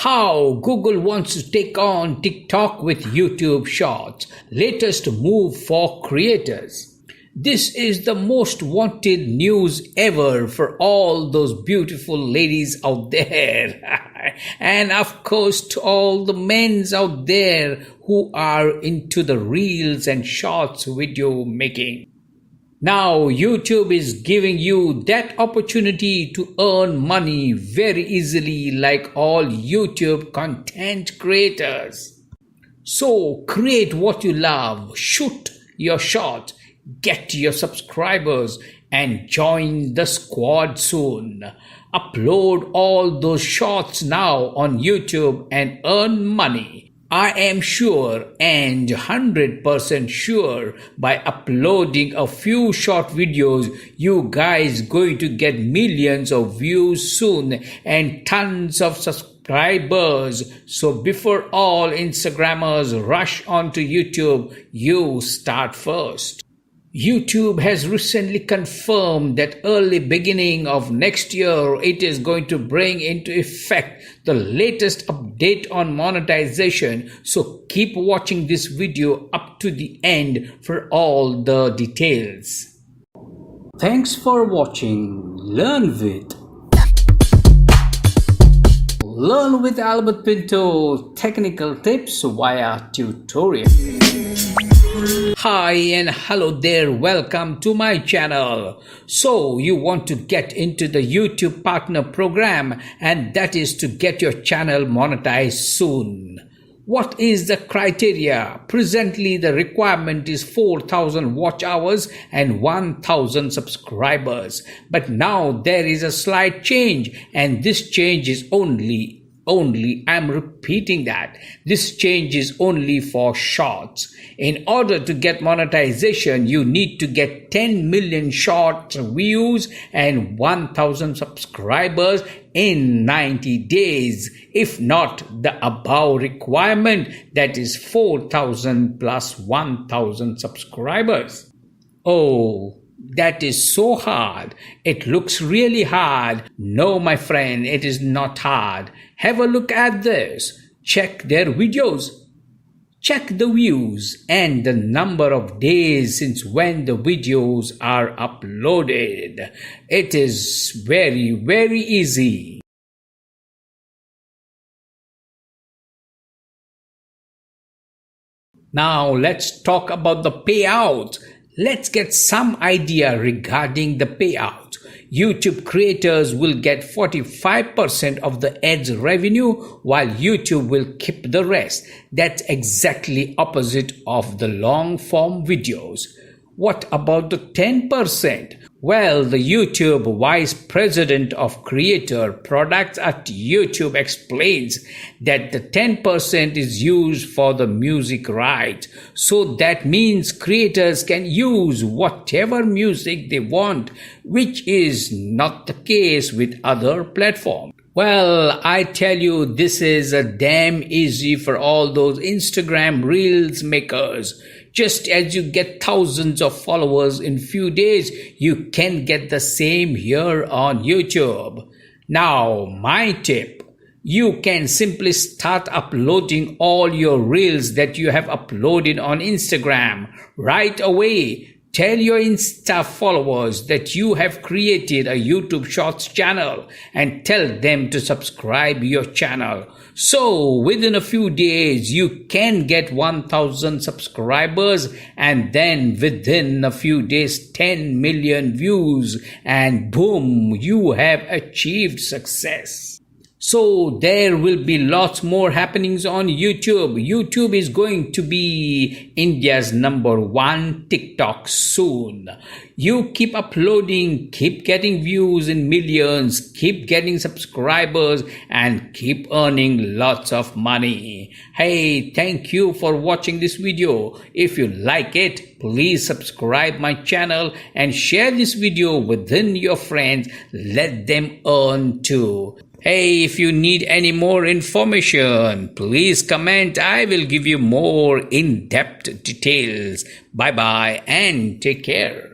How Google wants to take on TikTok with YouTube Shorts. Latest move for creators. This is the most wanted news ever for all those beautiful ladies out there. And of course to all the men out there who are into the reels and shorts video making. Now YouTube is giving you that opportunity to earn money very easily like all YouTube content creators. So create what you love, shoot your short, get your subscribers and join the squad soon. Upload all those shorts now on YouTube and earn money. I am sure and 100% sure by uploading a few short videos, you guys going to get millions of views soon and tons of subscribers. So before all Instagrammers rush onto YouTube, you start first. YouTube has recently confirmed that early beginning of next year, it is going to bring into effect the latest update on monetization. So keep watching this video up to the end for all the details. Thanks for watching. Learn with Albert Pinto technical tips via tutorial. Hi and hello there, welcome to my channel. So you want to get into the YouTube partner program, and that is to get your channel monetized soon. What is the criteria? Presently the requirement is 4,000 watch hours and 1,000 subscribers. But now there is a slight change, and this change is only I'm repeating that this change is only for shorts. In order to get monetization, you need to get 10 million short views and 1,000 subscribers in 90 days. If not the above requirement, that is 4,000 plus 1,000 subscribers. Oh, that is so hard. It looks really hard. No, my friend, it is not hard. Have a look at this. Check their videos. Check the views and the number of days since when the videos are uploaded. It is very, very easy. Now let's talk about the payout. Let's get some idea regarding the payout. YouTube creators will get 45% of the ads revenue, while YouTube will keep the rest. That's exactly opposite of the long form videos. What about the 10%? Well, the YouTube Vice President of Creator Products at YouTube explains that the 10% is used for the music rights. So that means creators can use whatever music they want, which is not the case with other platforms. Well, I tell you, this is a damn easy for all those Instagram Reels makers. Just as you get thousands of followers in few days, you can get the same here on YouTube. Now, my tip. You can simply start uploading all your reels that you have uploaded on Instagram right away. Tell your Insta followers that you have created a YouTube Shorts channel and tell them to subscribe your channel. So within a few days, you can get 1,000 subscribers, and then within a few days, 10 million views, and boom, you have achieved success. So there will be lots more happenings on YouTube. YouTube is going to be India's #1 TikTok soon. You keep uploading, keep getting views in millions, keep getting subscribers, and keep earning lots of money. Hey, thank you for watching this video. If you like it, please subscribe my channel and share this video within your friends. Let them earn too. Hey, if you need any more information, please comment. I will give you more in-depth details. Bye-bye and take care.